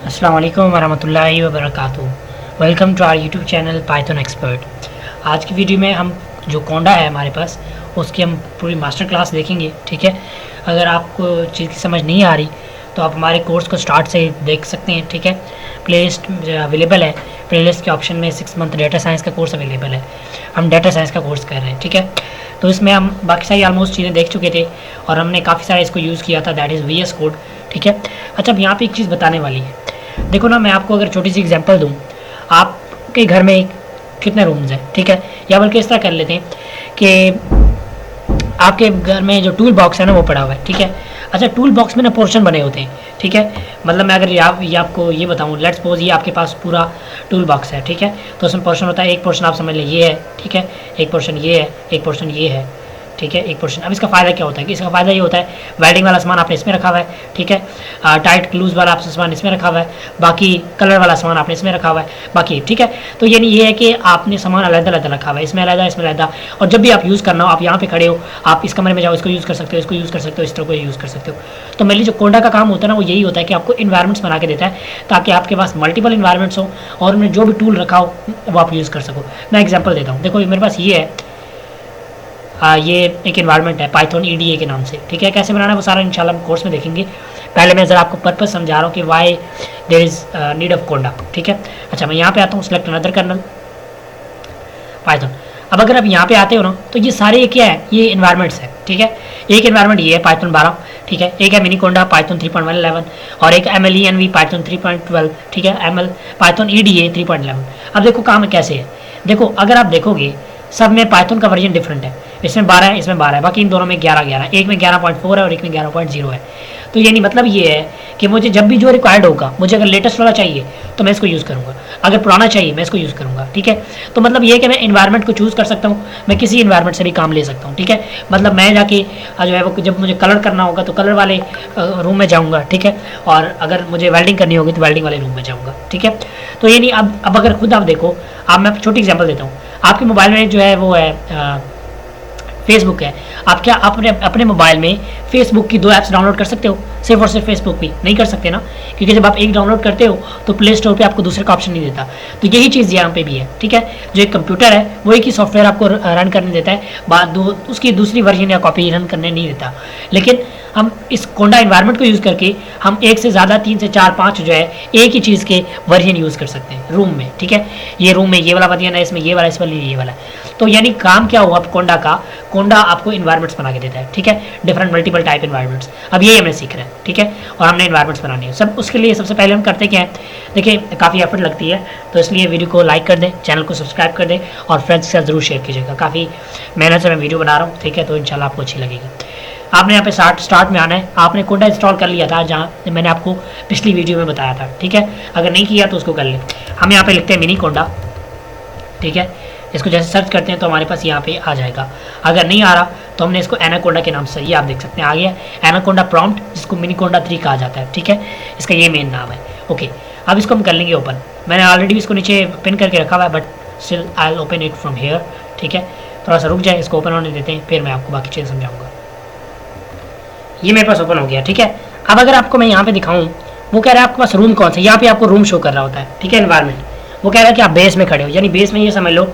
अस्सलाम वालेकुम वरहमतुल्लाहि वबरकातुहू। Welcome to our YouTube channel python expert. आज की वीडियो में हम जो कोंडा है हमारे पास उसकी हम पूरी मास्टर क्लास देखेंगे। ठीक है, अगर आपको चीज़ की समझ नहीं आ रही तो आप हमारे कोर्स को स्टार्ट से देख सकते हैं। ठीक है, प्लेलिस्ट अवेलेबल है। प्लेलिस्ट के ऑप्शन में 6 मंथ डेटा साइंस का कोर्स अवेलेबल है। हम डेटा साइंस का कोर्स कर रहे हैं। ठीक है, तो इसमें हम बाकी सारी ऑलमोस्ट चीज़ें देख चुके थे और हमने काफ़ी सारा इसको यूज़ किया था, दैट इज़ VS कोड। ठीक है, अच्छा अब यहाँ पे एक चीज़ बताने वाली है। देखो ना, मैं आपको अगर छोटी सी एग्जांपल दूँ, आपके घर में कितने रूम्स हैं? ठीक है, या बल्कि इस तरह कर लेते हैं कि आपके घर में जो टूल बॉक्स है ना वो पड़ा हुआ है। ठीक है, अच्छा टूल बॉक्स में ना पोर्शन बने होते हैं। ठीक है, मतलब मैं अगर ये आपको ये बताऊँ, लेट्स सपोज ये आपके पास पूरा टूल बॉक्स है। ठीक है, तो उसमें पोर्शन होता है, एक पोर्शन आप समझ लें ये है। ठीक है, एक पोर्शन ये है, एक पोर्शन ये है। ठीक है, एक पोर्शन। अब इसका फ़ायदा क्या होता है कि इसका फ़ायदा ये होता है वेल्डिंग वाला सामान आपने इसमें रखा हुआ है। ठीक है, टाइट क्लूज वाला आपने सामान इसमें रखा हुआ है, बाकी कलर वाला सामान आपने इसमें रखा हुआ है बाकी। ठीक है, तो यानी ये है कि आपने सामान अलग अलग रखा हुआ है, इसमें अलग इसमें अलग। और जब भी आप यूज़ करना हो, आप यहाँ पे खड़े हो, आप इस कमरे में जाओ, इसको यूज़ कर सकते हो, इसको यूज़ कर सकते हो, इस तरह को यूज़ कर सकते हो। तो मेनली जो कोंडा का काम होता है ना वो यही होता है कि आपको इन्वायरमेंट्स बना के देता है ताकि आपके पास मल्टीपल इन्वायरमेंट्स हो और उनमें जो भी टूल रखा हो वो आप यूज़ कर सको। मैं एग्जाम्पल देता हूँ, देखो मेरे पास ये है, ये एक इन्वायरमेंट है पाइथन EDA के नाम से। ठीक है, कैसे बनाना है वो सारा इंशाल्लाह हम कोर्स में देखेंगे। पहले मैं ज़रा आपको पर्पस समझा रहा हूँ कि why there is need of conda. ठीक है, अच्छा मैं यहाँ पे आता हूँ, सेलेक्ट अनदर कर्नल पाइथन। अब अगर आप यहाँ पे आते हो ना तो ये सारे क्या है, ये इन्वायरमेंट्स है। ठीक है, एक इन्वायरमेंट ये है पाइथन 12। ठीक है, एक है मिनी कोंडा पाइथन 3.11 और एक MLENV पाइथन 3.12। ठीक है, पाइथन EDA 3.11। अब देखो काम कैसे है, देखो अगर आप देखोगे सब में पाइथन का वर्जन डिफरेंट है। इसमें 12 है, इसमें 12 है, बाकी इन दोनों में 11 एक में 11.4 है और एक में 11.0 है। तो यानी मतलब ये है कि मुझे जब भी जो रिक्वायर्ड होगा, मुझे अगर लेटेस्ट वाला चाहिए तो मैं इसको यूज़ करूँगा, अगर पुराना चाहिए मैं इसको यूज़ करूँगा। ठीक है, तो मतलब ये है कि मैं इन्वायरमेंट को चूज़ कर सकता हूँ, मैं किसी इन्वायरमेंट से भी काम ले सकता हूँ। ठीक है, मतलब मैं जाके जो है वो जब मुझे कलर करना होगा तो कलर वाले रूम में जाऊँगा। ठीक है, और अगर मुझे वेल्डिंग करनी होगी तो वेल्डिंग वाले रूम में जाऊँगा। ठीक है, तो ये नहीं, अब अगर खुद आप देखो, अब मैं छोटी एग्जाम्पल देता हूँ। आपके मोबाइल में जो है वो है फेसबुक है, आप क्या अपने मोबाइल में फेसबुक की 2 ऐप्स डाउनलोड कर सकते हो? सिर्फ और सिर्फ फेसबुक भी नहीं कर सकते ना, क्योंकि जब आप एक डाउनलोड करते हो तो प्ले स्टोर पे आपको दूसरे का ऑप्शन नहीं देता। तो यही चीज़ यहाँ पे भी है। ठीक है, जो एक कंप्यूटर है वो एक ही सॉफ्टवेयर आपको रन करने देता है, उसकी दूसरी वर्जन या कॉपी रन करने नहीं देता। लेकिन हम इस कोंडा इन्वायरमेंट को यूज़ करके हम एक से ज़्यादा 3 से 4 5 जो है एक ही चीज़ के वर्जन यूज़ कर सकते हैं रूम में। ठीक है, ये रूम में ये वाला वर्जन है, इसमें ये वाला, इस वाले ये वाला। तो यानी काम क्या हुआ कोंडा का, कोंडा आपको इन्वायरमेंट्स बना के देता है। ठीक है, डिफरेंट मल्टीपल टाइप इन्वायरमेंट्स। अब ये हमने सीख रहे हैं। ठीक है, और हमने इन्वायरमेंट्स बनाने हैं सब। उसके लिए सबसे पहले हम करते क्या है, देखिए काफ़ी एफर्ट लगती है, तो इसलिए वीडियो को लाइक कर दें, चैनल को सब्सक्राइब कर दें और फ्रेंड्स के साथ ज़रूर शेयर कीजिएगा। काफ़ी मेहनत से मैं वीडियो बना रहा हूँ। ठीक है, तो इंशाल्लाह आपको अच्छी लगेगी। आपने यहाँ पे स्टार्ट में आना है, आपने कोंडा इंस्टॉल कर लिया था जहाँ मैंने आपको पिछली वीडियो में बताया था। ठीक है, अगर नहीं किया तो उसको कर लें। हम यहाँ पे लिखते हैं मिनी कोंडा। ठीक है, इसको जैसे सर्च करते हैं तो हमारे पास यहाँ पे आ जाएगा। अगर नहीं आ रहा तो हमने इसको एनाकोंडा के नाम से, ये आप देख सकते हैं आ गया एनाकोंडा प्रॉम्प्ट, जिसको मिनी कोंडा 3 कहा जाता है। ठीक है, इसका ये मेन नाम है। ओके, अब इसको हम कर लेंगे ओपन। मैंने ऑलरेडी इसको नीचे पिन करके रखा हुआ है, but still I will open it from here. ठीक है, थोड़ा सा रुक जाए, इसको ओपन होने देते हैं, फिर मैं आपको बाकी चीज़ें समझाऊंगा। ये मेरे पास ओपन हो गया। ठीक है, अब अगर आपको मैं यहाँ पे दिखाऊँ, वो कह रहा है आपके पास रूम कौन सा, यहाँ पे आपको रूम शो कर रहा होता है। ठीक है, एनवायरमेंट वो कह रहा है कि आप बेस में खड़े हो, यानी बेस में ये समझ लो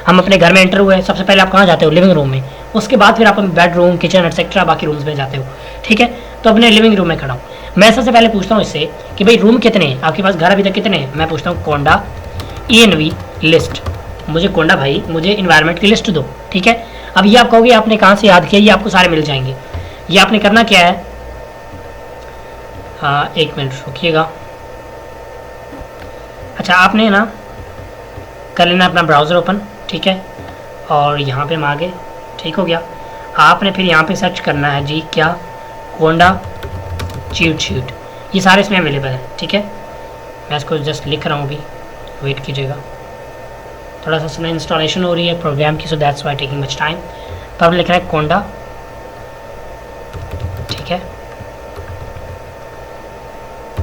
हम अपने घर में एंटर हुए, सबसे पहले आप कहाँ जाते हो, लिविंग रूम में। उसके बाद फिर आप बेडरूम, किचन एटसेट्रा बाकी रूम्स में जाते हो। ठीक है, तो अपने लिविंग रूम में खड़ा हूँ। मैं सबसे पहले पूछता हूँ इससे कि भाई रूम कितने हैं आपके पास, घर अभी तक कितने हैं। मैं पूछता हूँ कोंडा ENV लिस्ट, मुझे कोंडा भाई मुझे इन्वायरमेंट की लिस्ट दो। ठीक है, अब ये आप कहोगे आपने कहाँ से याद किया, ये आपको सारे मिल जाएंगे। ये आपने करना क्या है, हाँ 1 मिनट रुकिएगा। अच्छा आपने ना कर लेना अपना ब्राउज़र ओपन। ठीक है, और यहाँ पे हम आगे, ठीक हो गया। आपने फिर यहाँ पे सर्च करना है जी क्या, कोंडा चीट शीट, ये सारे इसमें अवेलेबल है। ठीक है, मैं इसको जस्ट लिख रहा हूँ अभी, वेट कीजिएगा, थोड़ा सा इसमें इंस्टॉलेशन हो रही है प्रोग्राम की, so that's why taking much time. तो अब लिख रहा है कोंडा। ठीक है,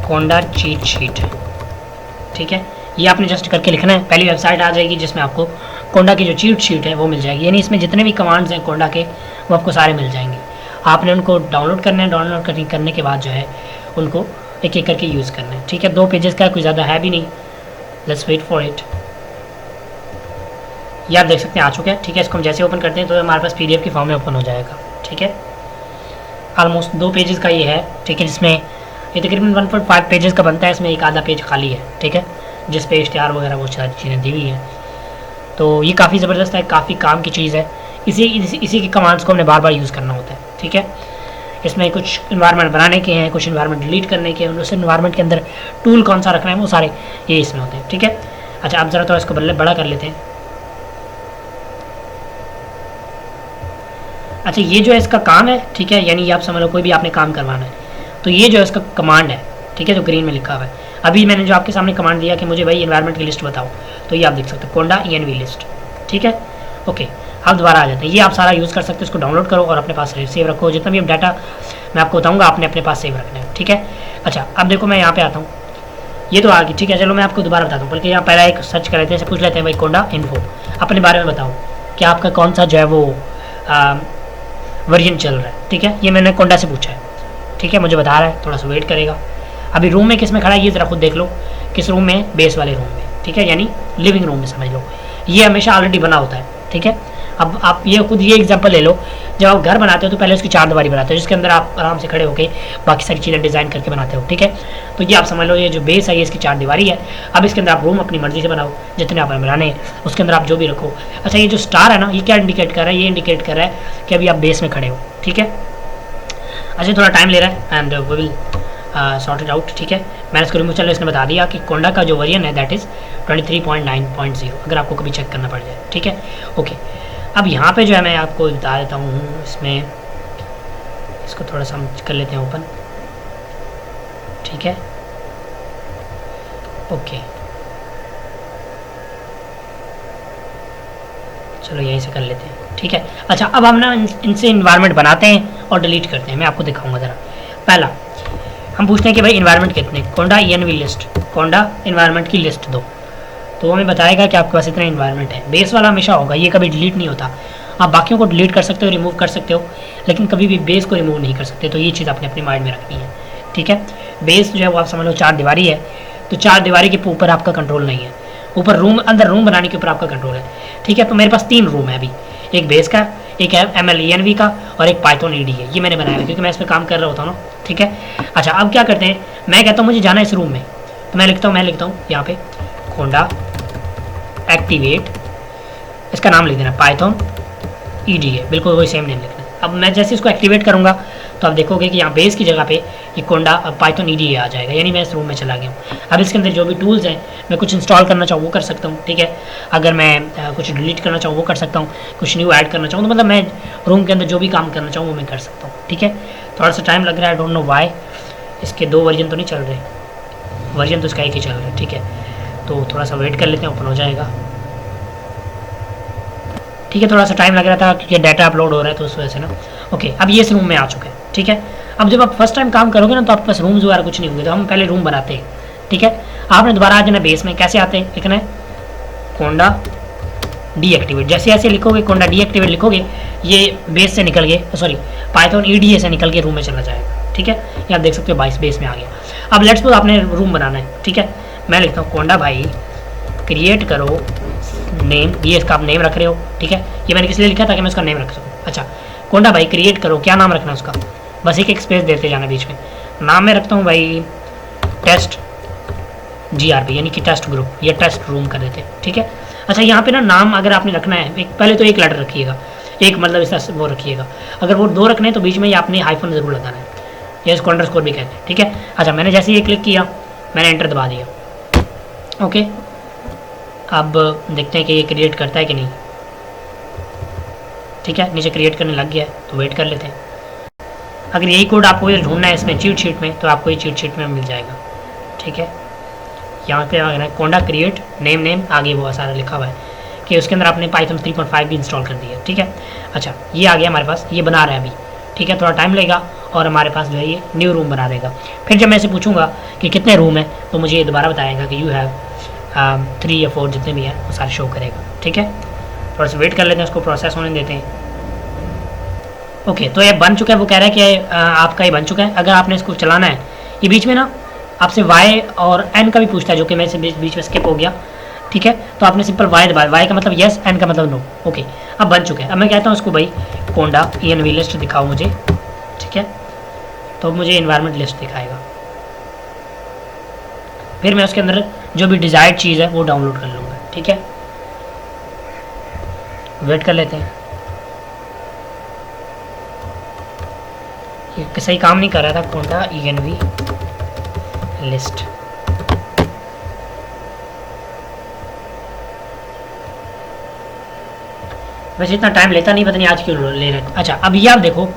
कोंडा चीट शीट। ठीक है, ये आपने जस्ट करके लिखना है, पहली वेबसाइट आ जाएगी जिसमें आपको कोंडा की जो चीट शीट है वो मिल जाएगी, यानी इसमें जितने भी कमांड्स हैं कोंडा के वो आपको सारे मिल जाएंगे। आपने उनको डाउनलोड करने हैं, डाउनलोड करने के बाद जो है उनको एक एक करके यूज़ करना है, ठीक है। 2 पेजेस का कोई ज़्यादा है भी नहीं। Let's wait for it. ये आप देख सकते हैं आ चुका है, ठीक है। इसको हम जैसे ओपन करते हैं तो हमारे पास PDF की फॉर्म में ओपन हो जाएगा, ठीक है। ऑलमोस्ट 2 पेजेस का ये है, ठीक है, जिसमें ये तकरीबन 1.5 पेजेस का बनता है। इसमें एक आधा पेज खाली है, ठीक है, जिस पे इश्तिहार वगैरह वो सारी चीज़ें दी हुई हैं। तो ये काफ़ी ज़बरदस्त है, काफ़ी काम की चीज़ है। इसी के कमांड्स को हमने बार बार यूज़ करना होता है, ठीक है। इसमें कुछ इन्वायरमेंट बनाने के हैं, कुछ इन्वायरमेंट डिलीट करने के हैं, उस इन्वायरमेंट के अंदर टूल कौन सा रखना है, वो सारे ये इसमें होते हैं, ठीक है। अच्छा, अब ज़रा तो इसको बड़ा कर लेते हैं। अच्छा, ये जो है इसका काम है, ठीक है, यानी आप समझ लो कोई भी आपने काम करवाना है तो ये जो है इसका कमांड है, ठीक है, जो ग्रीन में लिखा हुआ है। अभी मैंने जो आपके सामने कमांड दिया कि मुझे भाई इन्वायरमेंट की लिस्ट बताओ, तो ये आप देख सकते हो कोंडा env लिस्ट, ठीक है। ओके, अब दोबारा आ जाते हैं। ये आप सारा यूज़ कर सकते हो, इसको डाउनलोड करो और अपने पास सेव रखो। जितना भी डाटा मैं आपको बताऊँगा आपने अपने पास सेव रखना है, ठीक है। अच्छा, अब देखो मैं यहाँ पे आता हूँ, ये तो आ गई, ठीक है। चलो मैं आपको दोबारा बताता हूँ, बल्कि यहाँ पहला एक सर्च कर लेते हैं, पूछ लेते हैं भाई कोंडा इन्फो, अपने बारे में बताओ कि आपका कौन सा जो है वो वर्जन चल रहा है, ठीक है। ये मैंने कोंडा से पूछा है, ठीक है, मुझे बता रहा है, थोड़ा सा वेट करेगा। अभी रूम में किस में खड़ा है ये ज़रा खुद देख लो, किस रूम में, बेस वाले रूम में, ठीक है, यानी लिविंग रूम में समझ लो। ये हमेशा ऑलरेडी बना होता है, ठीक है। अब आप ये खुद ये एग्जांपल ले लो, जब आप घर बनाते हो तो पहले उसकी 4 दीवारी बनाते हो, जिसके अंदर आप आराम से खड़े होकर बाकी सारी चीज़ें डिज़ाइन करके बनाते हो, ठीक है। तो ये आप समझ लो, ये जो बेस है ये इसकी 4 दीवारी है। अब इसके अंदर आप रूम अपनी मर्जी से बनाओ, जितने आप बनाने हैं उसके अंदर आप जो भी रखो। अच्छा, ये जो स्टार है ना, ये क्या इंडिकेट कर रहा है, ये इंडिकेट कर रहा है कि अभी आप बेस में खड़े हो, ठीक है। अच्छा, थोड़ा टाइम ले रहा है and we will sort it out, ठीक है। मैंने इसको रिमूव चल इसने बता दिया कि कोंडा का जो वर्जन है दैट इज़ 23.9.0, अगर आपको कभी चेक करना पड़ जाए, ठीक है। ओके, अब यहाँ पे जो है मैं आपको बता देता हूँ, इसमें इसको थोड़ा सा हम कर लेते हैं ओपन, ठीक है। ओके, चलो यहीं से कर लेते हैं, ठीक है। अच्छा, अब हम ना इनसे इन्वायरमेंट बनाते हैं और डिलीट करते हैं। मैं आपको दिखाऊंगा ज़रा। पहला हम पूछते हैं कि भाई इन्वायरमेंट कितने, कोंडा env लिस्ट, कोंडा इन्वायरमेंट की लिस्ट दो, तो हमें बताएगा कि आपके पास इतना इन्वायरमेंट है। बेस वाला हमेशा होगा, ये कभी डिलीट नहीं होता। आप बाकियों को डिलीट कर सकते हो, रिमूव कर सकते हो, लेकिन कभी भी बेस को रिमूव नहीं कर सकते। तो ये चीज़ आपने अपने माइंड में रखनी है, ठीक है। बेस जो है वो आप समझ लो 4 दीवारी है, तो 4 दीवारी के ऊपर आपका कंट्रोल नहीं है। ऊपर रूम, अंदर रूम बनाने के ऊपर आपका कंट्रोल है, ठीक है। तो मेरे पास 3 रूम है अभी, एक बेस का, एक है ML-ENV का और एक पाइथन ED है। ये मैंने बनाया है क्योंकि मैं इस पर काम कर रहा होता हूँ ना, ठीक है। अच्छा, अब क्या करते हैं, मैं कहता हूँ मुझे जाना है इस रूम में, तो मैं लिखता हूँ यहाँ पे कोंडा एक्टिवेट, इसका नाम लिख देना पाइथन ED है, बिल्कुल वही सेम नेम लिखना है। अब मैं जैसे इसको एक्टिवेट करूँगा तो आप देखोगे कि यहाँ बेस की जगह पे ये कोंडा पाइथन ED आ जाएगा, यानी मैं इस रूम में चला गया हूँ। अब इसके अंदर जो भी टूल्स हैं, मैं कुछ इंस्टॉल करना चाहूँ वो कर सकता हूँ, ठीक है। अगर मैं कुछ डिलीट करना चाहूँ वो कर सकता हूँ, कुछ न्यू ऐड करना चाहूँ, तो मतलब मैं रूम के अंदर जो भी काम करना चाहूँ वो मैं कर सकता हूँ, ठीक है। थोड़ा सा टाइम लग रहा है, आई डोंट नो वाई। इसके 2 वर्जन तो नहीं चल रहे, वर्जन तो इसका एक ही चल रहा है, ठीक है। तो थोड़ा सा वेट कर लेते हैं, ओपन हो जाएगा, ठीक है। थोड़ा सा टाइम लग रहा था क्योंकि डाटा अपलोड हो रहा है तो उस वजह से ना। ओके, अब ये इस रूम में आ चुका है, ठीक है। अब जब आप फर्स्ट टाइम काम करोगे ना तो आपके पास रूम्स वगैरह कुछ नहीं होंगे, तो हम पहले रूम बनाते हैं, ठीक है। आपने दोबारा आ जाना बेस में, कैसे आते हैं, लिखना है कोंडा डीएक्टिवेट। जैसे ऐसे लिखोगे, कोंडा डीएक्टिवेट लिखोगे, ये बेस से निकल के, सॉरी पाइथन EDA से निकल के रूम में चला जाएगा, ठीक है। ये आप देख सकते हो 22 बेस में आ गया। अब लेट्स सपोज आपने रूम बनाना है, ठीक है। मैं लिखता हूँ कोंडा भाई क्रिएट करो नेम, ये इसका आप नेम रख रहे हो, ठीक है। ये मैंने किस लिए लिखा था कि मैं उसका नेम रख सकूँ। अच्छा, कोंडा भाई क्रिएट करो, क्या नाम रखना है उसका, बस एक स्पेस देते जाना बीच में। नाम मैं रखता हूँ भाई टेस्ट GRP, यानी कि टेस्ट ग्रुप, या टेस्ट रूम कर देते, ठीक है। अच्छा, यहाँ पे ना नाम अगर आपने रखना है, एक पहले तो एक लेटर रखिएगा, एक मतलब इस वो रखिएगा। अगर वो 2 रखने हैं तो बीच में ये आपने हाइफन ज़रूर लगाना है, या इसको अंडरस्कोर भी कहते हैं, ठीक है। अच्छा, मैंने जैसे ये क्लिक किया, मैंने एंटर दबा दिया, ओके। अब देखते हैं कि ये क्रिएट करता है कि नहीं, ठीक है। नीचे क्रिएट करने लग गया है, तो वेट कर लेते हैं। अगर यही कोड आपको ढूंढना है इसमें चीट शीट में, तो आपको ये चीट शीट में मिल जाएगा, ठीक है। यहाँ पे आना है कोंडा क्रिएट नेम, आगे वो सारा लिखा हुआ है कि उसके अंदर आपने पाइथन 3.5 भी इंस्टॉल कर दिया, ठीक है। अच्छा, ये आ गया हमारे पास, ये बना रहा है अभी, ठीक है। थोड़ा टाइम लगेगा और हमारे पास जो है ये न्यू रूम बना देगा। फिर जब मैं इसे पूछूंगा कि कितने रूम है, तो मुझे ये दोबारा बताएगा कि यू हैव 3 या 4 जितने भी हैं वो सारे शो करेगा, ठीक है। थोड़ा सा वेट कर लेते हैं, उसको प्रोसेस होने देते हैं। ओके, तो ये बन चुका है, वो कह रहा है कि आपका ये बन चुका है। अगर आपने इसको चलाना है, ये बीच में ना आपसे y और n का भी पूछता है, जो कि मैं से बीच में स्किप हो गया, ठीक है। तो आपने सिंपल y दबाया, y का मतलब यस, n का मतलब नो। ओके, अब बन चुके हैं। अब मैं कहता हूँ इसको भाई कोंडा env लिस्ट दिखाओ मुझे, ठीक है। तो मुझे इन्वायरमेंट लिस्ट दिखाएगा, फिर मैं उसके अंदर जो भी डिज़ायर्ड चीज़ है वो डाउनलोड कर लूँगा, ठीक है। वेट कर लेते हैं, ये सही काम नहीं कर रहा था कोंडा env लिस्ट। वैसे इतना टाइम लेता नहीं, पता नहीं आज क्यों ले रहे। अच्छा, अब ये आप देखो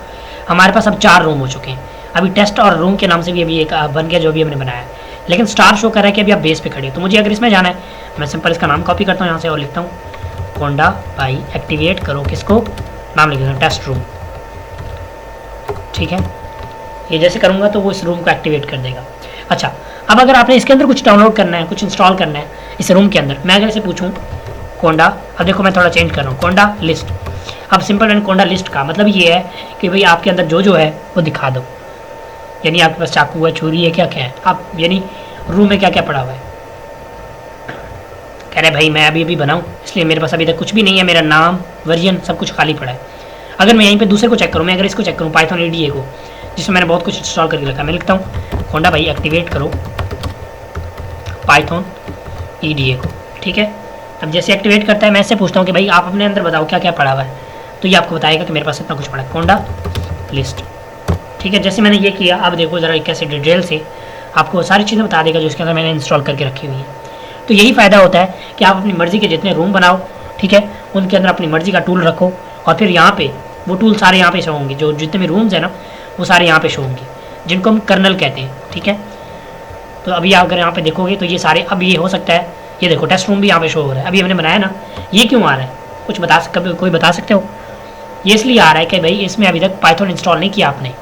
हमारे पास अब 4 रूम हो चुके हैं। अभी टेस्ट और रूम के नाम से भी अभी एक बन गया जो भी हमने बनाया है, लेकिन स्टार शो कर रहा है कि अभी आप बेस पे खड़े हो। तो मुझे अगर इसमें जाना है, मैं सिंपल इसका नाम कॉपी करता हूँ यहाँ से और लिखता हूँ कोंडा भाई एक्टिवेट करो, किसको, नाम लिख देता हूँ टेस्ट रूम, ठीक है। ये जैसे करूँगा तो वो इस रूम को एक्टिवेट कर देगा। अच्छा, अब अगर आपने इसके अंदर कुछ डाउनलोड करना है, कुछ इंस्टॉल करना है इस रूम के अंदर, मैं अगर इसे पूछूँ कोंडा, अब देखो मैं थोड़ा चेंज कर रहा हूँ, कोंडा लिस्ट। अब सिंपल मैंने कोंडा लिस्ट का मतलब ये है कि भाई आपके अंदर जो जो है वो दिखा दो, यानी आपके पास चाकू है, छुरी है, क्या क्या है, आप यानी रूम में क्या क्या पड़ा हुआ है। कह रहे भाई मैं अभी अभी बनाऊँ, इसलिए मेरे पास अभी तक कुछ भी नहीं है, मेरा नाम, वर्जन सब कुछ खाली पड़ा है। अगर मैं यहीं पे दूसरे को चेक करूँ, मैं अगर इसको चेक करूँ पाइथन EDA को, जिसमें मैंने बहुत कुछ इंस्टॉल करके रखा है, मैं लिखता हूँ कोंडा भाई एक्टिवेट करो पाइथन EDA को, ठीक है। अब जैसे एक्टिवेट करता है मैं इससे पूछता हूँ कि भाई आप अपने अंदर बताओ क्या क्या पड़ा हुआ है, तो ये आपको बताएगा कि मेरे पास इतना कुछ पड़ा है, कोंडा लिस्ट, ठीक है। जैसे मैंने ये किया, अब देखो ज़रा कैसे डिटेल से आपको सारी चीज़ें बता देगा जो इसके अंदर मैंने इंस्टॉल करके रखी हुई है। तो यही फ़ायदा होता है कि आप अपनी मर्ज़ी के जितने रूम बनाओ, ठीक है, उनके अंदर अपनी मर्ज़ी का टूल रखो, और फिर यहाँ पे वो टूल सारे यहाँ पे शो होंगे, जो जितने भी रूम्स हैं ना वो सारे यहाँ पे शो होंगे, जिनको हम कर्नल कहते हैं, ठीक है। तो अभी अगर यहाँ पे देखोगे तो ये सारे, अब ये हो सकता है, ये देखो टेस्ट रूम भी यहाँ पे शो हो रहा है, अभी हमने बनाया ना, ये क्यों आ रहा है, कुछ कोई बता सकते हो? ये इसलिए आ रहा है कि भाई इसमें अभी तक पाइथन इंस्टॉल नहीं किया आपने,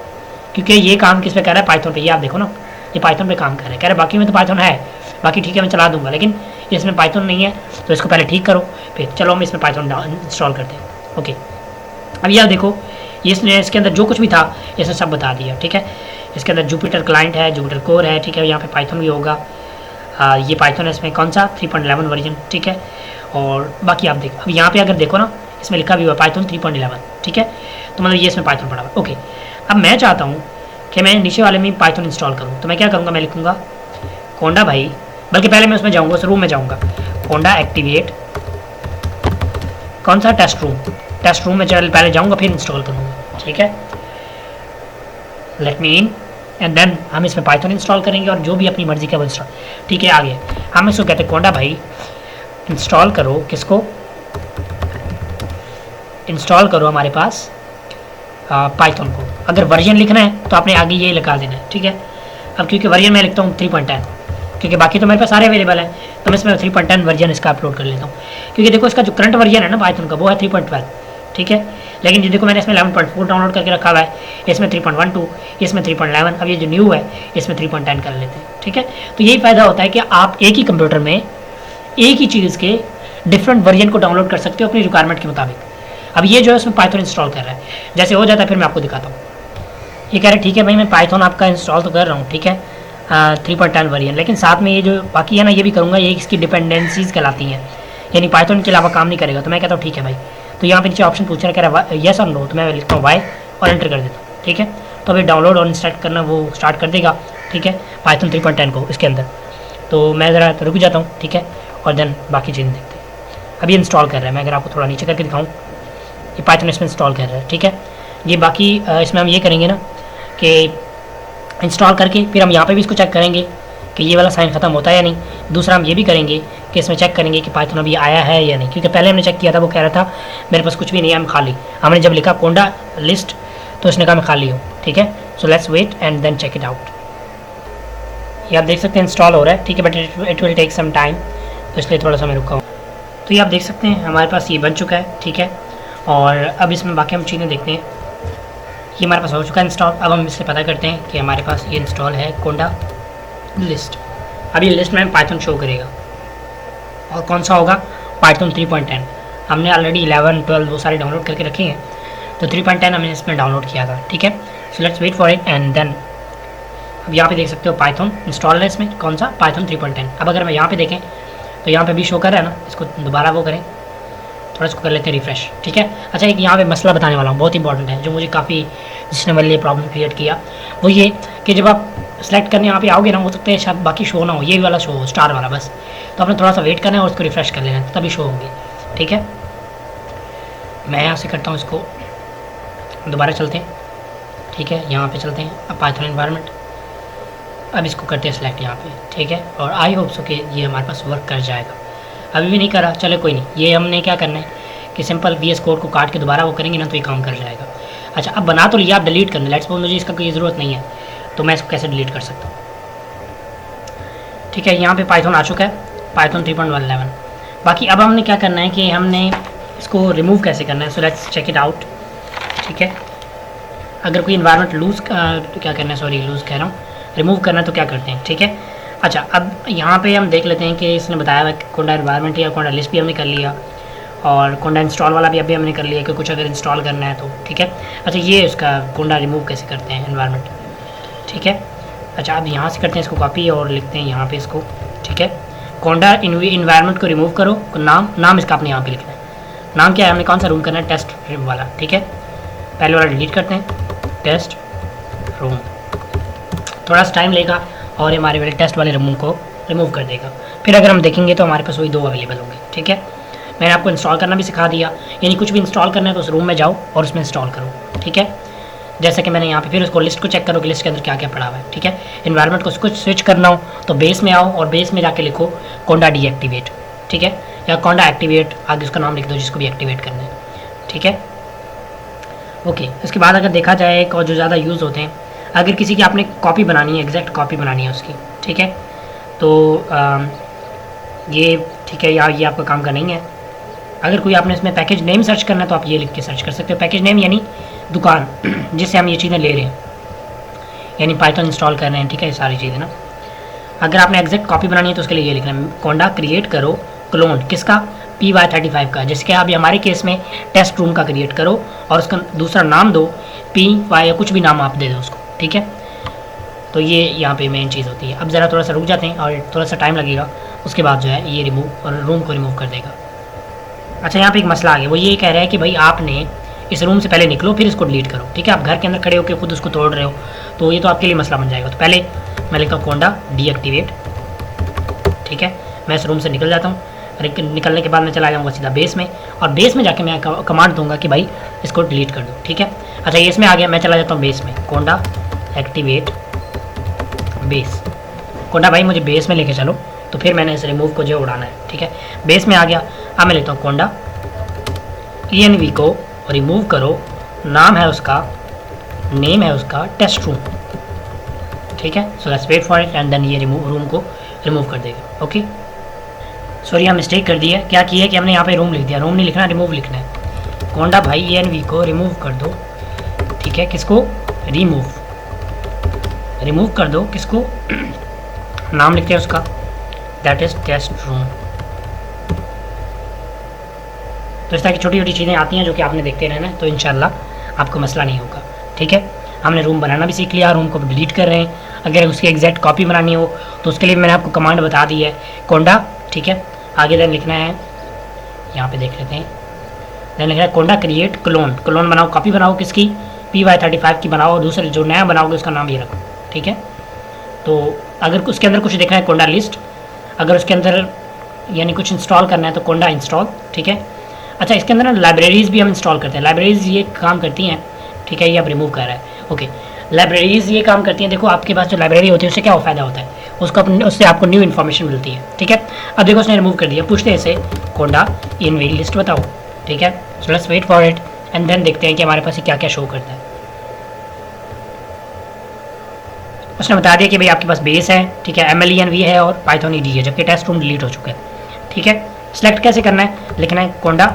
क्योंकि ये काम किस पे कर रहा है, पाइथन पे। ये आप देखो ना, ये पाइथन पे काम कर रहा है, कह रहे बाकी में तो पाइथन है, बाकी ठीक है मैं चला दूंगा, लेकिन इसमें पाइथन नहीं है, तो इसको पहले ठीक करो, फिर चलो हम इसमें पाइथन इंस्टॉल करते हैं। ओके, अब यह देखो इसने इसके अंदर जो कुछ भी था इसने सब बता दिया, ठीक है। इसके अंदर जुपिटर क्लाइंट है, जुपिटर कोर है, ठीक है, यहाँ पे पाइथन भी होगा, ये पाइथन है इसमें कौन सा 3.11 वर्जन, ठीक है। और बाकी आप देखो, अब यहाँ पे अगर देखो ना इसमें लिखा भी हुआ पाइथन 3.11, ठीक है, तो मतलब ये इसमें पाइथन पड़ा हुआ। ओके, अब मैं चाहता हूँ कि मैं नीचे वाले में पाइथन इंस्टॉल करूँ, तो मैं क्या करूँगा, मैं लिखूँगा कोंडा भाई, बल्कि पहले मैं उसमें जाऊँगा, उस रूम में जाऊँगा, कोंडा एक्टिवेट कौन सा टेस्ट रूम में पहले जाऊँगा, फिर इंस्टॉल करूँगा, ठीक है। Let me in and then हम इसमें पाइथन इंस्टॉल करेंगे और जो भी अपनी मर्जी का वो इंस्टॉल, ठीक है। आगे हम इसको कहते हैं कोंडा भाई इंस्टॉल करो, किसको इंस्टॉल करो, हमारे पास पाइथन को। अगर वर्जन लिखना है तो आपने आगे ये लगा देना है, ठीक है। अब क्योंकि वर्जन मैं लिखता हूँ 3.10, क्योंकि बाकी तो मेरे पास सारे अवेलेबल हैं, तो मैं इसमें 3.10 वर्जन इसका अपलोड कर लेता हूँ, क्योंकि देखो इसका जो करंट वर्जन है ना पाइथन का वो है 3.12, ठीक है। लेकिन ये देखो मैंने इसमें 11.4 डाउनलोड करके रखा हुआ है, इसमें 3.12, इसमें 3.11, अब ये जो न्यू है इसमें 3.10 कर लेते हैं, ठीक है। तो यही फ़ायदा होता है कि आप एक ही कंप्यूटर में एक ही चीज़ के डिफरेंट वर्जन को डाउनलोड कर सकते हो अपनी रिक्वायरमेंट के मुताबिक। अब ये जो है उसमें पाइथन इंस्टॉल कर रहा है, जैसे हो जाता है फिर मैं आपको दिखाता हूँ। ये कह रहे ठीक है भाई मैं पाइथन आपका इंस्टॉल तो कर रहा हूँ, ठीक है, 3.10 वर्जन, लेकिन साथ में ये जो बाकी है ना ये भी करूँगा, ये इसकी डिपेंडेंसीज कहलाती हैं, यानी पाइथन के अलावा काम नहीं करेगा। तो मैं कहता हूँ ठीक है भाई, तो यहाँ पे नीचे ऑप्शन पूछ रहा है, कह रहा है येस और नो, तो मैं लिखता हूँ वाई और एंटर कर देता हूँ, ठीक है। तो अभी डाउनलोड और इंस्टॉल करना वो स्टार्ट कर देगा, ठीक है, पाइथन 3.10 को इसके अंदर। तो मैं ज़रा रुक जाता हूँ, ठीक है, और देन बाकी चीज़ें देखते हैं। अभी इंस्टॉल कर रहा है, मैं अगर आपको थोड़ा नीचे करके दिखाऊँ, ये पाइथन इसमें इंस्टॉल कर रहा है, ठीक है। ये बाकी इसमें हम ये करेंगे ना कि इंस्टॉल करके फिर हम यहाँ पे भी इसको चेक करेंगे कि ये वाला साइन ख़त्म होता है या नहीं। दूसरा हम ये भी करेंगे कि इसमें चेक करेंगे कि पाइथन अभी आया है या नहीं, क्योंकि पहले हमने चेक किया था वो कह रहा था मेरे पास कुछ भी नहीं है, हम खाली। हमने जब लिखा कोंडा लिस्ट तो उसने कहा मैं खाली हूँ, ठीक है। So let's wait and then check it out. ये आप देख सकते हैं इंस्टॉल हो रहा है, ठीक है, but it will take some time, तो इसलिए थोड़ा सा मैं रुका हूँ। तो ये आप देख सकते हैं हमारे पास ये बन चुका है, ठीक है। और अब इसमें बाकी हम चीज़ें देखते हैं। ये हमारे पास हो चुका है इंस्टॉल। अब हम इससे पता करते हैं कि हमारे पास ये इंस्टॉल है कोंडा लिस्ट। अब ये लिस्ट में पाइथन शो करेगा, और कौन सा होगा, पाइथन 3.10। हमने ऑलरेडी 11, 12 वो सारे डाउनलोड करके रखे हैं, तो 3.10 हमने इसमें डाउनलोड किया था, ठीक है। So let's wait for it and then अब यहाँ पे देख सकते हो पाइथन इंस्टॉल है इसमें, कौन सा, पाइथन 3.10। अब अगर मैं यहाँ पे देखें तो यहाँ पे भी शो कर रहा है ना, इसको दोबारा वो करें, थोड़ा इसको कर लेते हैं रिफ्रेश, ठीक है। अच्छा, एक यहाँ पे मसला बताने वाला हूँ, बहुत इंपॉर्टेंट है, जो मुझे काफ़ी जिसने मेरे लिए प्रॉब्लम क्रिएट किया, वो ये कि जब आप सेलेक्ट करने यहाँ पे आओगे ना, हो सकता है शायद बाकी शो ना हो, ये वाला शो हो, स्टार वाला बस, तो आपने थोड़ा सा वेट करना है और उसको रिफ्रेश कर लेना है, तभी शो होंगे, ठीक है। मैं यहाँ से करता हूँ इसको, दोबारा चलते हैं, ठीक है, यहाँ पे चलते हैं, अब पाइथन एनवायरनमेंट, अब इसको करते हैं सेलेक्ट यहाँ पे, ठीक है। और आई होप सो कि ये हमारे पास वर्क कर जाएगा। अभी भी नहीं करा, चलो कोई नहीं, ये हमने क्या करना है कि सिंपल VS कोड को काट के दोबारा वो करेंगे ना तो ये काम कर जाएगा। अच्छा, अब बना तो लिया, आप डिलीट करना, लेट्स सपोज मुझे इसका कोई ज़रूरत नहीं है, तो मैं इसको कैसे डिलीट कर सकता हूँ, ठीक है। यहाँ पे पाइथन आ चुका है, पाइथन 3.11। बाकी अब हमने क्या करना है कि हमने इसको रिमूव कैसे करना है, so let's check it out, ठीक है। अगर कोई इन्वायरमेंट लूज़ क्या करना है, सॉरी लूज़ कह रहा हूँ, रिमूव करना है तो क्या करते हैं, ठीक है। अच्छा, अब यहाँ पे हम देख लेते हैं कि इसने बताया हुआ कि कोंडा एनवायरनमेंट या कोंडा लिस्ट भी हमने कर लिया, और कोंडा इंस्टॉल वाला भी अभी हमने कर लिया कि कुछ अगर इंस्टॉल करना है तो, ठीक है। अच्छा, ये उसका कोंडा रिमूव कैसे करते हैं एनवायरनमेंट, ठीक है। अच्छा, अब यहाँ से करते हैं इसको कॉपी और लिखते हैं यहाँ पे इसको, ठीक है। कोंडा इन्वायरमेंट को रिमूव करो, नाम इसका आपने यहाँ पे लिखना है, नाम क्या है, हमने कौन सा रूम करना है, टेस्ट रूम वाला, ठीक है। पहले वाला डिलीट करते हैं, टेस्ट रूम, थोड़ा सा टाइम लेगा और हमारे वाले टेस्ट वाले रूम को रिमूव कर देगा। फिर अगर हम देखेंगे तो हमारे पास वही 2 अवेलेबल होंगे, ठीक है। मैंने आपको इंस्टॉल करना भी सिखा दिया, यानी कुछ भी इंस्टॉल करना है तो उस रूम में जाओ और उसमें इंस्टॉल करो, ठीक है। जैसा कि मैंने यहाँ पे, फिर उसको लिस्ट को चेक करो कि लिस्ट के अंदर क्या क्या पड़ा हुआ है, ठीक है। इन्वायरमेंट को कुछ स्विच करना हो तो बेस में आओ और बेस में जाके लिखो कोंडा डीएक्टिवेट, ठीक है, या कोंडा एक्टिवेट, आगे उसका नाम लिख दो जिसको भी एक्टिवेट करना है, ठीक है। ओके, इसके बाद अगर देखा जाए एक और जो ज़्यादा यूज़ होते हैं, अगर किसी की आपने कॉपी बनानी है, एग्जैक्ट कॉपी बनानी है उसकी, ठीक है, तो ये ठीक है, या ये आपका काम का नहीं है। अगर कोई आपने इसमें पैकेज नेम सर्च करना है तो आप ये लिख के सर्च कर सकते हो, पैकेज नेम यानी दुकान जिससे हम ये चीज़ें ले रहे हैं, यानी पाइथन इंस्टॉल कर रहे हैं, ठीक है, ये सारी चीज़ें ना। अगर आपने एग्जैक्ट कॉपी बनानी है तो उसके लिए ये लिखना है, कोंडा क्रिएट करो क्लोन, किसका, PY35 का, जिसके अभी हमारे केस में टेस्ट रूम का क्रिएट करो और उसका दूसरा नाम दो PY या कुछ भी नाम आप दे दो उसको, ठीक है। तो ये यहाँ पे मेन चीज़ होती है। अब ज़रा थोड़ा सा रुक जाते हैं और थोड़ा सा टाइम लगेगा, उसके बाद जो है ये रिमूव और रूम को रिमूव कर देगा। अच्छा, यहाँ पे एक मसला आ गया, वो ये कह रहा है कि भाई आपने इस रूम से पहले निकलो फिर इसको डिलीट करो, ठीक है। आप घर के अंदर खड़े होकर खुद उसको तोड़ रहे हो तो ये तो आपके लिए मसला बन जाएगा। तो पहले मैं लिखता हूँ कोंडा डीएक्टिवेट, ठीक है। मैं इस रूम से निकल जाता हूँ, निकलने के बाद मैं चला जाऊँगा सीधा बेस में, और बेस में जाके मैं कमांड दूंगा कि भाई इसको डिलीट कर दो, ठीक है। अच्छा, ये इसमें आ गया, मैं चला जाता हूँ बेस में, कोंडा एक्टिवेट बेस, कोंडा भाई मुझे बेस में लेके चलो, तो फिर मैंने इस रिमूव को जो उड़ाना है, ठीक है। बेस में आ गया, अब मैं लेता हूँ कोंडा ENV को रिमूव करो, नाम है उसका, नेम है उसका टेस्ट रूम, ठीक है। So let's wait for it and then ये रूम को रिमूव कर देगा। ओके, सॉरी हम मिस्टेक कर दी है, क्या किया है कि हमने यहाँ पे रूम लिख दिया, रूम नहीं लिखना, रिमूव लिखना है। कोंडा भाई ENV को रिमूव कर दो, ठीक है, किसको, रिमूव कर दो, किसको, नाम लिखते हैं उसका, दैट इज टेस्ट रूम। तो इस तरह की छोटी छोटी चीज़ें आती हैं जो कि आपने देखते रहना है, तो इंशाल्लाह आपको मसला नहीं होगा, ठीक है। हमने रूम बनाना भी सीख लिया, रूम को डिलीट कर रहे हैं। अगर उसकी एग्जैक्ट कॉपी बनानी हो तो उसके लिए मैंने आपको कमांड बता दी है, कोंडा, ठीक है। आगे देन लिखना है, यहाँ पे देख लेते हैं, देन लिखना है कोंडा क्रिएट क्लोन, क्लोन बनाओ, कॉपी बनाओ, किसकी, PY35 की बनाओ, और दूसरे जो नया बनाओगे उसका नाम ये रखो, ठीक है। तो अगर उसके अंदर कुछ देखना है कोंडा लिस्ट, अगर उसके अंदर यानी कुछ इंस्टॉल करना है तो कोंडा इंस्टॉल, ठीक है। अच्छा, इसके अंदर ना लाइब्रेरीज़ भी हम इंस्टॉल करते हैं, लाइब्रेरीज़ ये काम करती हैं, ठीक है, ये आप रिमूव कर रहा है। ओके, लाइब्रेरीज़ ये काम करती हैं, देखो आपके पास जो लाइब्रेरी होती है उससे क्या फ़ायदा होता है, उससे आपको न्यू इन्फॉर्मेशन मिलती है, ठीक है। अब देखो उसने रिमूव कर दिया, पूछते हैं इसे कोंडा ENV लिस्ट बताओ, ठीक है। So let's wait for it and then देखते हैं कि हमारे पास क्या क्या शो करता है। उसने बता दिया कि भाई आपके पास बेस है, ठीक है, MLENV है और पाइथन ED है, जबकि टेस्ट रूम डिलीट हो चुका है, ठीक है। सेलेक्ट कैसे करना है, लिखना है कोंडा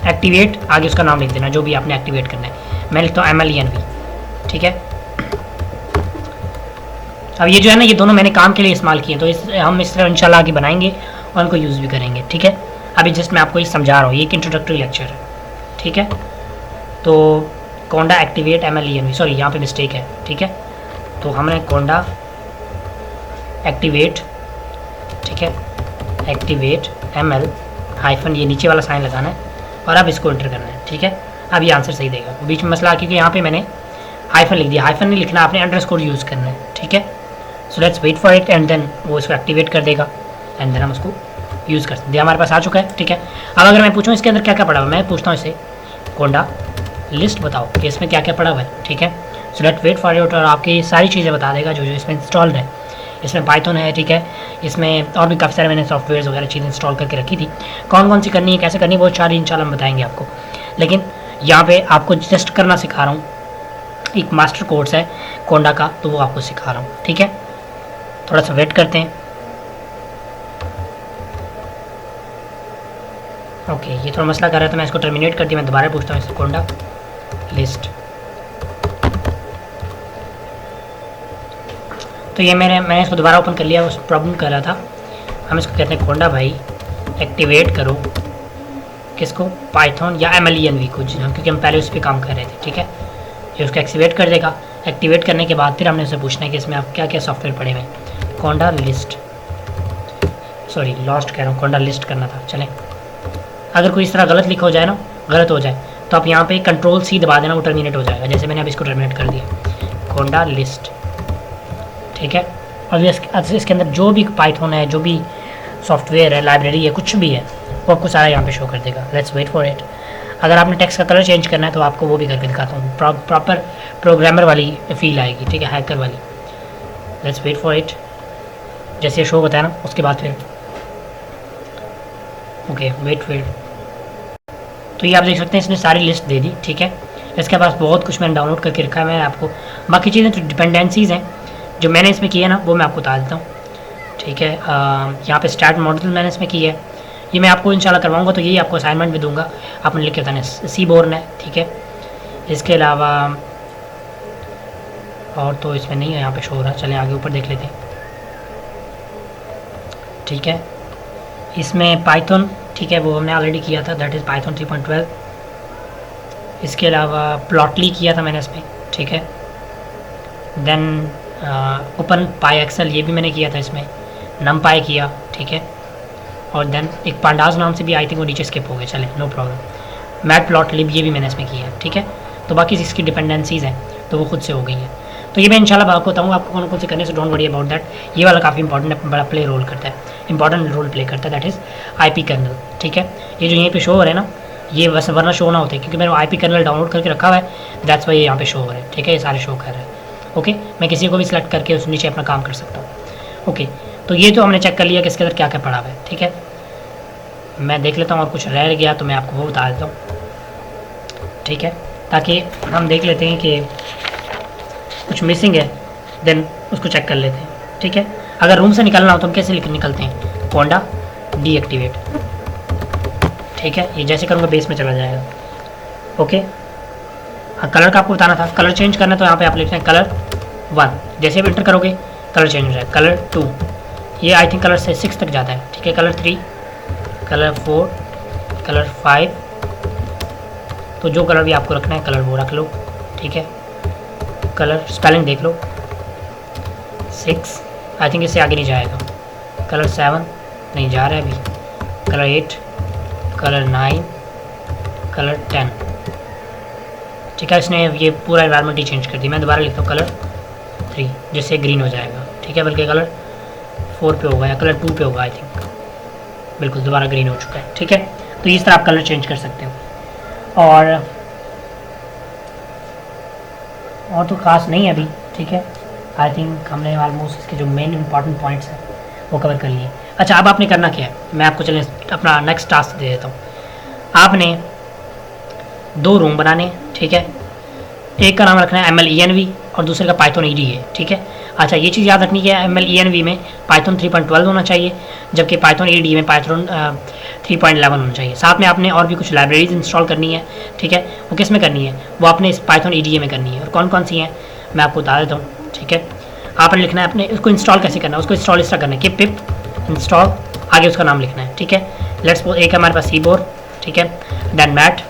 एक्टिवेट, आगे उसका नाम लिख देना जो भी आपने एक्टिवेट करना है। मैं लिखता हूँ MLENV, ठीक है। अब ये जो है ना, ये दोनों मैंने काम के लिए इस्तेमाल किए, तो हम इस तरह इंशाल्लाह आगे बनाएंगे और उनको यूज़ भी करेंगे, ठीक है। अभी जस्ट मैं आपको ये समझा रहा हूँ, ये एक इंट्रोडक्टरी लेक्चर है, ठीक है। तो कोंडा एक्टिवेट MLENV, सॉरी यहाँ पे मिस्टेक है, ठीक है, तो हमने कोंडा एक्टिवेट, ठीक है, एक्टिवेट ML हाइफन, ये नीचे वाला साइन लगाना है और अब इसको एंटर करना है, ठीक है। अब ये आंसर सही देगा। बीच में मसला क्योंकि यहाँ पे मैंने हाइफन लिख दिया, हाइफन नहीं लिखना, आपने अंडरस्कोर यूज़ करना है, ठीक है। So let's wait for it and then वो इसको एक्टिवेट कर देगा एंड देन हम उसको यूज़ कर सकते हैं। हमारे पास आ चुका है, ठीक है। अब अगर मैं पूछूँ इसके अंदर क्या क्या पड़ा हुआ है, मैं पूछता हूँ इसे कोंडा लिस्ट बताओ कि इसमें क्या क्या पड़ा हुआ है, ठीक है। So let wait for it और आपकी सारी चीज़ें बता देगा जो जो इसमें इंस्टॉल्ड है। इसमें पाइथन है, ठीक है, इसमें और भी काफ़ी सारे मैंने सॉफ्टवेयर्स वगैरह चीज़ें इंस्टॉल करके रखी थी। कौन कौन सी करनी है, कैसे करनी है, वो सारी इंशाल्लाह हम बताएंगे आपको। लेकिन यहाँ पे आपको जस्ट करना सिखा रहा हूँ, एक मास्टर कोर्स है कोंडा का, तो वो आपको सिखा रहा हूँ, ठीक है। थोड़ा सा वेट करते हैं। ओके, ये थोड़ा मसला कर रहा है तो मैं इसको टर्मिनेट कर दिया। मैं दोबारा पूछता हूँ इससे कोंडा लिस्ट। तो ये मैंने इसको दोबारा ओपन कर लिया, उस प्रॉब्लम कर रहा था। हम इसको कहते हैं कोंडा भाई एक्टिवेट करो, किसको, पाइथन या MLENV को, क्योंकि हम पहले उस पर काम कर रहे थे, ठीक है। ये उसको एक्टिवेट कर देगा। एक्टिवेट करने के बाद फिर हमने उससे पूछना है कि इसमें आप क्या क्या सॉफ्टवेयर पड़े हुए हैं। कोंडा लिस्ट, सॉरी लॉस्ट कह रहा हूँ, कोंडा लिस्ट करना था। चलें, अगर कोई इस तरह गलत लिखा हो जाए ना, गलत हो जाए तो आप यहाँ पे Ctrl+C दबा देना, वो टर्मिनेट हो जाएगा। जैसे मैंने अब इसको टर्मिनेट कर दिया, कोंडा लिस्ट, ठीक है। और इसके अंदर जो भी पाइथन है, जो भी सॉफ्टवेयर है, लाइब्रेरी है, कुछ भी है, वो आपको सारा यहाँ पे शो कर देगा। Let's wait for it. अगर आपने टेक्स्ट का कलर चेंज करना है तो आपको वो भी करके दिखाता हूँ, प्रॉपर प्रोग्रामर वाली फील आएगी, ठीक है, हैकर वाली। Let's wait for it. जैसे शो होता है ना, उसके बाद फिर ओके वेट। तो ये आप देख सकते हैं इसने सारी लिस्ट दे दी, ठीक है। इसके पास बहुत कुछ मैंने डाउनलोड करके रखा है मैं आपको। बाकी चीज़ें जो डिपेंडेंसीज़ हैं जो मैंने इसमें की है ना, वो मैं आपको बता देता हूँ, ठीक है। यहाँ पे स्टार्ट मॉडल मैंने इसमें की है, ये मैं आपको इंशाल्लाह करवाऊँगा, तो यही आपको असाइनमेंट भी दूंगा, आपने लिख के बताना सीबोर्न है, ठीक है। इसके अलावा और तो इसमें नहीं है, यहाँ पे शो हो रहा है। चले आगे ऊपर देख लेते हैं, ठीक है। इसमें पाइथन, ठीक है, वो हमने ऑलरेडी किया था, दैट इज़ पाइथन 3.12। इसके अलावा प्लॉटली किया था मैंने इसमें, ठीक है। देन ओपन पाई एक्सेल, ये भी मैंने किया था इसमें। नम पाई किया, ठीक है। और देन एक पांडाज नाम से भी आई थिंक वो नीचे स्किप हो गए, चले नो प्रॉब्लम। मैट प्लॉट लिब, ये भी मैंने इसमें किया है, ठीक है। तो बाकी इसकी डिपेंडेंसीज़ हैं तो वो खुद से हो गई है। तो ये मैं इंशाल्लाह आपको बताऊँगा आपको कौन कौन से करने से, डोंट वरी अबाउट दैट। ये वाला काफ़ी इंपॉर्टेंट बड़ा प्ले रोल करता है, इंपॉर्टेंट रोल प्ले करता है, दैट इज़ IP कर्नल, ठीक है। ये जो यहीं पे शो हो रहा है ना, ये बस वरना शो ना होते, क्योंकि मैंने IP कर्नल डाउनलोड करके रखा हुआ है, दैट्स वाई ये यहाँ पे शो हो रहा है, ठीक है। ये सारे शो कर रहे हैं, ओके। मैं किसी को भी सिलेक्ट करके उस नीचे अपना काम कर सकता हूँ, ओके। तो ये तो हमने चेक कर लिया कि इसके अंदर क्या क्या पड़ा हुआ है, ठीक है। मैं देख लेता हूँ और कुछ रह गया तो मैं आपको वो बता देता हूँ, ठीक है, ताकि हम देख लेते हैं कि कुछ मिसिंग है, देन उसको चेक कर लेते हैं, ठीक है। अगर रूम से निकलना हो तो हम कैसे निकलते हैं, कोंडा डीएक्टिवेट, ठीक है। ये जैसे करूँगा बेस में चला जाएगा, ओके। हाँ, कलर का आपको बताना था, कलर चेंज करना है तो यहाँ पे आप लिखते हैं कलर 1, जैसे भी एंटर करोगे कलर चेंज हो जाएगा। कलर 2, ये आई थिंक कलर से 6 तक जाता है, ठीक है। कलर 3, कलर 4, कलर 5, तो जो कलर भी आपको रखना है कलर वो रख लो, ठीक है। कलर स्पेलिंग देख लो, 6 आई थिंक इससे आगे नहीं जाएगा। कलर 7 नहीं जा रहा है अभी। कलर 8, कलर 9, कलर 10, ठीक है। इसने ये पूरा एनवायरनमेंट ही चेंज कर दी। मैं दोबारा लिखता हूँ कलर 3, जिससे ग्रीन हो जाएगा, ठीक है। बल्कि कलर 4 पे होगा या कलर 2 पे होगा आई थिंक, बिल्कुल दोबारा ग्रीन हो चुका है, ठीक है। तो इस तरह आप कलर चेंज कर सकते हो। और तो खास नहीं है अभी, ठीक है। आई थिंक हमने ऑलमोस्ट इसके जो मेन इंपॉर्टेंट पॉइंट्स हैं वो कवर कर लिए। अच्छा, अब आपने करना क्या है, मैं आपको चलें अपना नेक्स्ट टास्क दे देता हूँ। आपने 2 रूम बनाने, ठीक है। एक का नाम रखना है MLENV और दूसरे का पाइथन ED है, ठीक है। अच्छा, ये चीज़ याद रखनी है, MLENV में पाइथन 3.12 होना चाहिए, जबकि पाइथन ED में पाइथन 3.11 होना चाहिए। साथ में आपने और भी कुछ लाइब्रेरीज इंस्टॉल करनी है, ठीक है। वो किस में करनी है, वो आपने इस पाइथन EDA में करनी है। और कौन कौन सी हैं मैं आपको बता देता हूँ, ठीक है। आपने लिखना है अपने उसको इंस्टॉल कैसे करना है, उसको इंस्टॉल इस तरह करना है कि पिप इंस्टॉल, आगे उसका नाम लिखना है, ठीक है। लेट्स सपोज एक हमारे पास सीबोर्न, ठीक है। देन मैट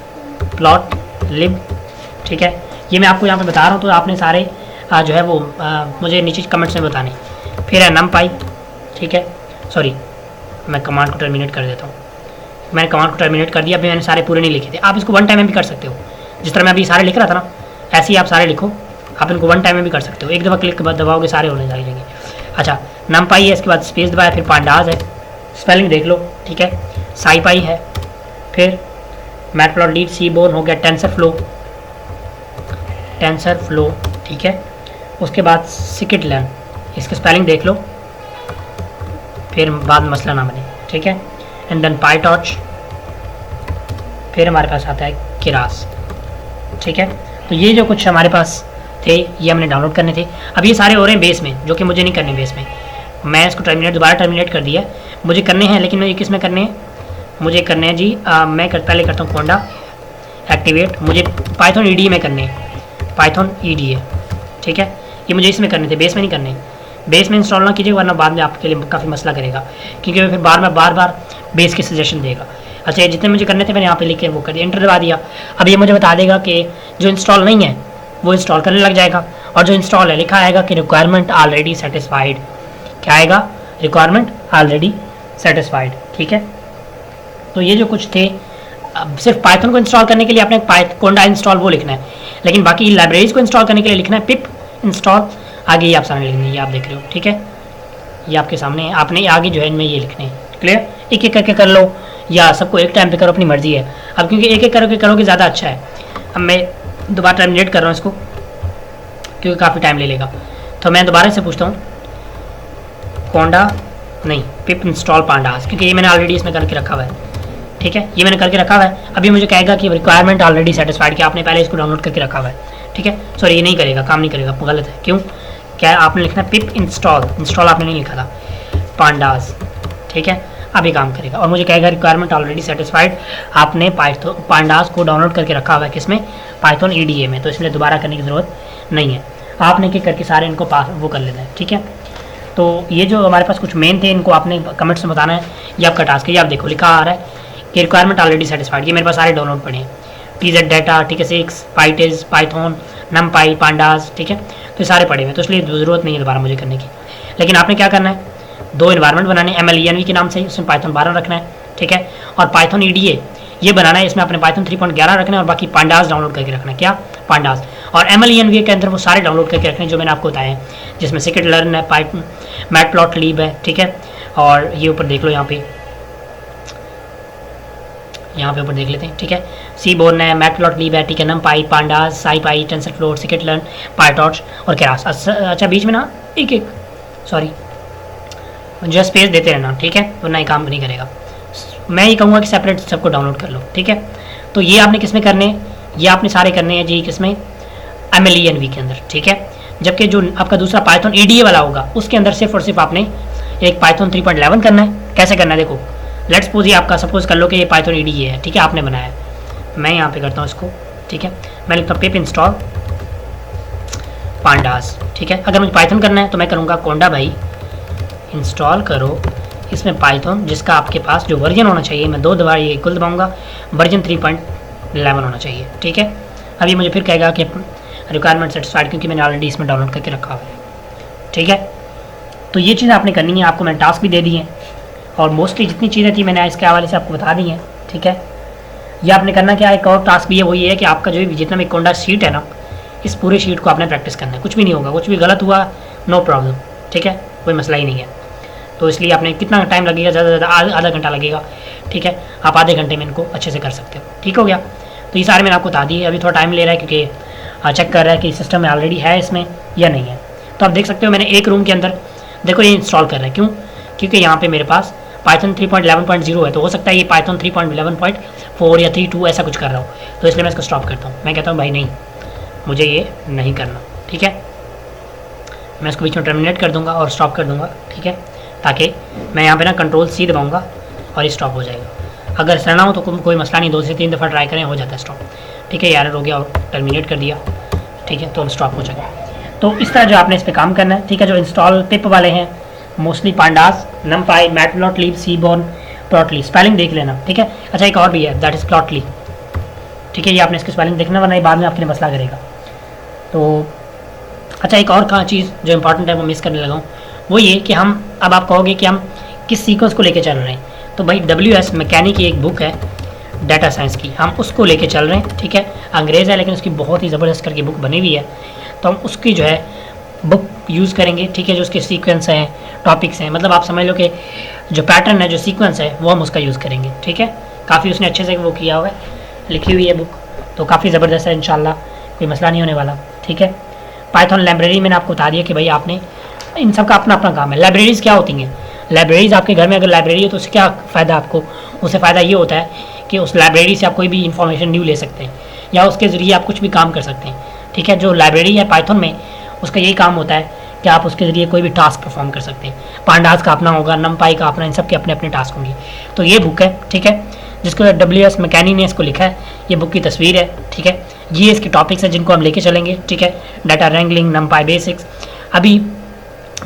प्लॉट लिब, ठीक है। ये मैं आपको यहाँ पे बता रहा हूँ, तो आपने सारे जो है वो मुझे नीचे कमेंट्स में बताने। फिर है numpy, ठीक है, सॉरी मैं कमांड को टर्मिनेट कर देता हूँ। मैंने कमांड को टर्मिनेट कर दिया, अभी मैंने सारे पूरे नहीं लिखे थे। आप इसको वन टाइम में भी कर सकते हो, जिस तरह मैं अभी सारे लिख रहा था ना, ऐसे ही आप सारे लिखो। आप इनको वन टाइम में भी कर सकते हो, एक दफ़ा क्लिक दबाओगे सारे होने जाएंगे। अच्छा, numpy है, इसके बाद स्पेस दबाया, फिर pandas है, स्पेलिंग देख लो, ठीक है, scipy है, फिर मैटप्लॉटलिब, सीबोर्न हो गया, टेंसरफ्लो, ठीक है, उसके बाद scikit-learn, इसकी स्पेलिंग देख लो, फिर बाद में मसला ना बने, ठीक है, एंड देन PyTorch, फिर हमारे पास आता है Keras, ठीक है। तो ये जो कुछ हमारे पास थे ये हमने डाउनलोड करने थे। अब ये सारे हो रहे हैं बेस में, जो कि मुझे नहीं करने बेस में। मैं इसको दोबारा टर्मिनेट कर दिया, मुझे करने हैं, लेकिन मुझे किस में करने हैं, मुझे करने हैं जी मैं पहले करता हूँ कोंडा एक्टिवेट, मुझे पाइथन ईडीए में करने हैं, पाइथन ईडीए, ठीक है। ये मुझे इसमें करने थे, बेस में नहीं करने। बेस में इंस्टॉल ना कीजिए, वरना बाद में आपके लिए काफ़ी मसला करेगा, क्योंकि फिर बार बार बेस के सजेशन देगा। अच्छा, ये जितने मुझे करने थे मैंने यहाँ पे लिख के वो कर दिया, एंटर दबा दिया। अब ये मुझे बता देगा कि जो इंस्टॉल नहीं है वो इंस्टॉल करने लग जाएगा, और जो इंस्टॉल है लिखा आएगा कि रिक्वायरमेंट ऑलरेडी सेटिस्फाइड। क्या आएगा? रिक्वायरमेंट ऑलरेडी सेटिस्फाइड, ठीक है। तो ये जो कुछ थे, अब सिर्फ पाइथन को इंस्टॉल करने के लिए आपने कोंडा इंस्टॉल वो लिखना है, लेकिन बाकी लाइब्रेरीज को इंस्टॉल करने के लिए लिखना है पिप इंस्टॉल। आगे ये आप सामने लिखनी है, ये आप देख रहे हो, ठीक है, ये आपके सामने। आपने आगे जो है इनमें ये लिखने हैं, क्लियर। एक एक करके कर लो या सबको एक टाइम पे करो, अपनी मर्जी है। अब क्योंकि एक एक करके करोगे ज़्यादा अच्छा है। अब मैं दोबारा टर्मिनेट कर रहा हूँ इसको, क्योंकि काफ़ी टाइम ले लेगा। तो मैं दोबारा से पूछता हूँ, कोंडा नहीं, पिप इंस्टॉल पांडास, क्योंकि ये मैंने ऑलरेडी इसमें करके रखा हुआ है, ठीक है, ये मैंने करके रखा हुआ है। अभी मुझे कहेगा कि रिक्वायरमेंट ऑलरेडी सेटिस्फाइड, कि आपने पहले इसको डाउनलोड करके रखा हुआ है, ठीक है। सॉरी, ये नहीं करेगा, काम नहीं करेगा, गलत है। क्यों? क्या आपने लिखना है पिप इंस्टॉल आपने नहीं लिखा था, पांडास, ठीक है। अब ये काम करेगा और मुझे कहेगा रिक्वायरमेंट ऑलरेडी सेटिस्फाइड, आपने पांडास को डाउनलोड करके रखा हुआ है किसमें, पाइथन ईडीए में, तो इसलिए दोबारा करने की ज़रूरत नहीं है। आपने क्या करके सारे इनको पास वो कर लेना है, ठीक है। तो ये जो हमारे पास कुछ मेन थे, इनको आपने कमेंट्स में बताना है। ये आपका टास्क है, ये आप देखो लिखा आ रहा है कि रिक्वायरमेंट ऑलरेडी सेटिस्फाइड। ये मेरे पास सारे डाउनलोड पड़े हैं, TZ डाटा, ठीक है, 6 पाइटेज, पाइथन, numpy, पांडास, ठीक है। तो ये सारे पड़े हुए हैं, तो इसलिए ज़रूरत नहीं है दोबारा मुझे करने की। लेकिन आपने क्या करना है, 2 इन्वायरमेंट बनाने, MLENV के नाम से, उसमें पाइथन 12 रखना है, ठीक है, और पाइथन ईडीए ये बनाना है, इसमें अपने पाइथन 3.11 रखना है, और बाकी पांडास डाउनलोड करके रखना है। क्या? पांडास। और MLENV के अंदर वो सारे डाउनलोड करके रखने जो मैंने आपको बताया है, जिसमें scikit-learn है, पाइथन मैटप्लॉटलिब है, ठीक है। और ये ऊपर देख लो, यहाँ पे ऊपर देख लेते हैं, ठीक है। सीबोर्न है, मैटप्लॉटलिब है, ठीक है, numpy, pandas, scipy, TensorFlow, scikit-learn, PyTorch और केरास। अच्छा, बीच में ना एक सॉरी जो स्पेस देते रहना, ठीक है, वरना ही काम नहीं करेगा। मैं ये कहूँगा कि सेपरेट सबको डाउनलोड कर लो, ठीक है। तो ये आपने किस में करने हैं, ये आपने सारे करने हैं जी किसमें, MLENV के अंदर, ठीक है। जबकि जो आपका दूसरा पाइथन ईडीए वाला होगा उसके अंदर सिर्फ और सिर्फ आपने एक पाइथन 3.11 करना है। कैसे करना है देखो, लेट्स सपोज ये आपका सपोज कर लो कि ये पाइथन ईडीए है, ठीक है, आपने बनाया है। मैं यहाँ पे करता हूँ इसको, ठीक है, मैं लिखता हूँ पिप इंस्टॉल पांडास, ठीक है। अगर मुझे पाइथन करना है तो मैं करूँगा कोंडा भाई इंस्टॉल करो इसमें पाइथन, जिसका आपके पास जो वर्जन होना चाहिए, मैं 2 दबार ये इक्वल दबाऊँगा, वर्जन 3.11 होना चाहिए, ठीक है। अभी मुझे फिर कहेगा कि रिक्वायरमेंट सेटिस्फाइड, क्योंकि मैंने ऑलरेडी इसमें डाउनलोड करके रखा हुआ है, ठीक है। तो ये चीज़ें आपने करनी है, आपको मैंने टास्क भी दे दिए हैं, और मोस्टली जितनी चीज़ें थी मैंने इसके हवाले से आपको बता दी हैं, ठीक है। ये आपने करना क्या है, एक और टास्क भी है, वही है कि आपका जो जितना भी कोंडा शीट है ना, इस पूरे शीट को आपने प्रैक्टिस करना है। कुछ भी नहीं होगा, कुछ भी गलत हुआ नो प्रॉब्लम, ठीक है, कोई मसला ही नहीं है। तो इसलिए आपने कितना टाइम लगेगा, ज़्यादा से ज़्यादा आधा घंटा लगेगा, ठीक है। आप आधे घंटे में इनको अच्छे से कर सकते हो, ठीक हो गया। तो ये सारे मैंने आपको बता दिए। अभी थोड़ा टाइम ले रहा है क्योंकि चेक कर रहा है कि सिस्टम में ऑलरेडी है इसमें या नहीं है। तो आप देख सकते हो मैंने एक रूम के अंदर देखो ये इंस्टॉल कर रहा है। क्यों? क्योंकि यहाँ पे मेरे पास पाइथन 3.11.0 है, तो हो सकता है ये पाइथन 3.11.4 या 3.2 ऐसा कुछ कर रहा हूँ, तो इसलिए मैं इसको स्टॉप करता हूँ। मैं कहता हूँ भाई नहीं, मुझे ये नहीं करना, ठीक है। मैं इसको बीच में टर्मिनेट कर दूँगा और स्टॉप कर दूँगा, ठीक है, ताकि मैं यहाँ पे ना Ctrl+C दबाऊँगा और ये स्टॉप हो जाएगा। अगर ऐसा ना हो तो कोई मसला नहीं, 2 से 3 दफ़ा ट्राई करें, हो जाता है स्टॉप, ठीक है। यार हो गया और टर्मिनेट कर दिया, ठीक है, तो अब स्टॉप हो जाएगा। तो इस तरह जो आपने इस पर काम करना है, ठीक है। जो इंस्टॉल पिप वाले हैं mostly pandas, numpy, matplotlib, seaborn, plotly, spelling देख लेना, ठीक है। अच्छा एक और भी है, दैट इज़ प्लॉटली, ठीक है। ये आपने इसकी स्पेलिंग देखना, वरना बाद में आपके लिए मसला करेगा। तो अच्छा, एक और कहाँ चीज़ जो इंपॉर्टेंट है वो मिस करने लगा हूँ, वो ये कि हम अब आप कहोगे कि हम किस सीक्वेंस को लेके चल रहे हैं, तो भाई WS मैकेनिक की एक बुक है डाटा साइंस की, हम उसको लेके चल रहे हैं, ठीक है। अंग्रेज़ है लेकिन उसकी बहुत ही ज़बरदस्त करके बुक बनी हुई है, तो हम उसकी जो है बुक यूज़ करेंगे, ठीक है। जो उसके सीक्वेंस हैं, टॉपिक्स हैं, मतलब आप समझ लो कि जो पैटर्न है, जो सीक्वेंस है, वो हम उसका यूज़ करेंगे, ठीक है। काफ़ी उसने अच्छे से वो किया हुआ है, लिखी हुई है बुक, तो काफ़ी ज़बरदस्त है, इंशाल्लाह कोई मसला नहीं होने वाला, ठीक है। पाइथन लाइब्रेरी मैंने आपको बता दिया कि भाई आपने इन सब का अपना अपना काम है। लाइब्रेरीज़ क्या होती हैं? लाइब्रेरीज़ आपके घर में अगर लाइब्रेरी है तो उससे क्या फ़ायदा आपको? उससे फ़ायदा ये होता है कि उस लाइब्रेरी से आप कोई भी इंफॉर्मेशन न्यू ले सकते हैं या उसके ज़रिए आप कुछ भी काम कर सकते हैं, ठीक है। जो लाइब्रेरी है पाइथन में, उसका यही काम होता है कि आप उसके ज़रिए कोई भी टास्क परफॉर्म कर सकते हैं। पांडास का अपना होगा, नमपाई का अपना, इन सब के अपने अपने टास्क होंगे। तो ये बुक है, ठीक है, जिसको WS मैकेनिक ने इसको लिखा है, ये बुक की तस्वीर है, ठीक है। ये इसके टॉपिक्स हैं जिनको हम लेके चलेंगे, ठीक है। डाटा रैंगलिंग, नमपाई बेसिक्स, अभी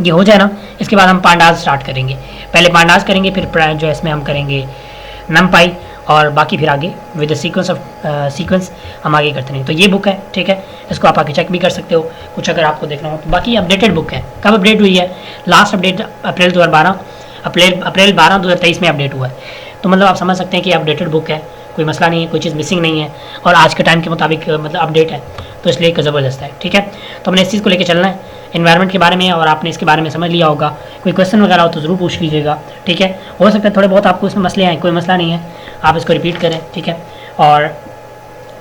ये हो जाए ना, इसके बाद हम पांडास स्टार्ट करेंगे। पहले पांडास करेंगे, फिर जो है इसमें हम करेंगे नमपाई, और बाकी फिर आगे विद द सीक्वेंस हम आगे करते हैं। तो ये बुक है, ठीक है, इसको आप आगे चेक भी कर सकते हो कुछ अगर आपको देखना हो तो। बाकी अपडेटेड बुक है, कब अपडेट हुई है? लास्ट अपडेट अप्रैल 12 2023 में अपडेट हुआ है, तो मतलब आप समझ सकते हैं कि अपडेटेड बुक है, कोई मसला नहीं है, कोई चीज़ मिसिंग नहीं है, और आज के टाइम के मुताबिक मतलब अपडेट है, तो इसलिए एक ज़बरदस्त है, ठीक है। तो हमने इस चीज़ को लेकर चलना है इन्वायरमेंट के बारे में, और आपने इसके बारे में समझ लिया होगा। कोई क्वेश्चन वगैरह हो तो ज़रूर पूछ लीजिएगा, ठीक है। हो सकता है थोड़े बहुत आपको इसमें मसले आए, कोई मसला नहीं है, आप इसको रिपीट करें, ठीक है, और